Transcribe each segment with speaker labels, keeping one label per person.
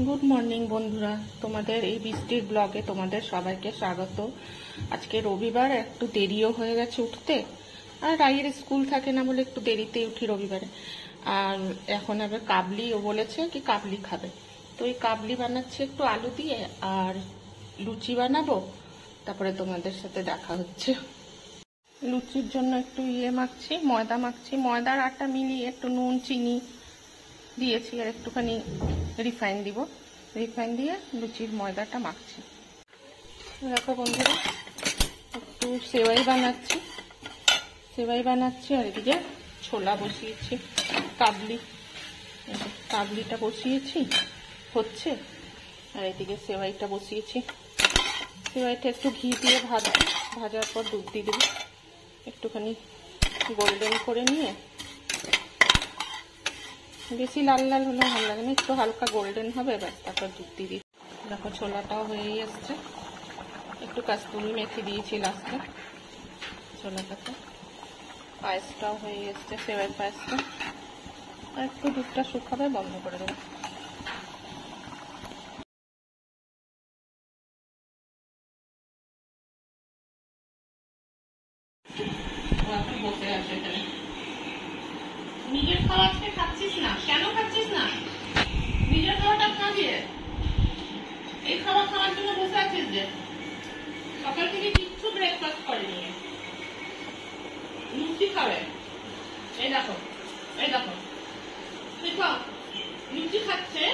Speaker 1: Good morning বন্ধুরা, তোমাদের এই বৃষ্টির ব্লগে তোমাদের সবাইকে স্বাগত। আজকে রবিবার, একটু দেরিও হয়ে গেছে উঠতে, আর রাইয়ের স্কুল থাকে না বলে একটু দেরিতেই উঠি রবিবারে। আর এখন আবার কাবলি, ও বলেছে কি কাবলি খাবে, তো এই কাবলি বানাচ্ছি একটু আলু দিয়ে, আর লুচি বানাবো। তারপরে তোমাদের সাথে দেখা হচ্ছে। লুচির জন্য একটু মাখছি, ময়দা মাখছি, ময়দার আটা মিলিয়ে একটু নুন চিনি দিয়েছি, আর একটুখানি রিফাইন দিব। রিফাইন দিয়ে লুচির ময়দাটা মাখছি। দেখো বন্ধুরা, একটু সেওয়াই বানাচ্ছি আর এদিকে ছোলা বসিয়েছি, কাবলিটা বসিয়েছি হচ্ছে, আর এদিকে সেওয়াইটা বসিয়েছি। সেওয়াইটা একটু ঘি দিয়ে ভাজার পর দুধ দিয়ে দেবো, একটুখানি গোল্ডেন করে নিয়ে। বেশি লাল লাল হলে ভালো লাগে না, একটু হালকা গোল্ডেন হবে, ব্যাস তারপর দুধ দিয়ে দিই। দেখো ছোলাটাও হয়েই এসছে, একটু কাস্তুরি মেথি দিয়েছি লাস্টে ছোলাটাতে। পায়েসটাও হয়ে এসছে, সেওয়াই পায়েসটা। আর একটু দুধটা শুকাবে, বন্ধ করে দেবো। বসে আছে এখানে, নিজের খাওয়া আজকে খাচ্ছিস না কেন? খাচ্ছিস না নিজের খাওয়াটা খাবি? এই খাওয়া খাওয়ার জন্য বসে আছিস যে? সকাল থেকে কিচ্ছু ব্রেকফাস্ট করেনি, লুচি খাবে। এই দেখো দেখো লুচি খাচ্ছে,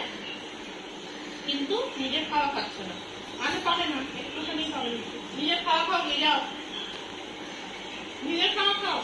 Speaker 1: কিন্তু নিজের খাওয়া খাচ্ছে না। আগে পারে না, একটুখানি খাবে। নিজের খাওয়া খাও, নিয়ে যাও, নিজের খাওয়া খাও।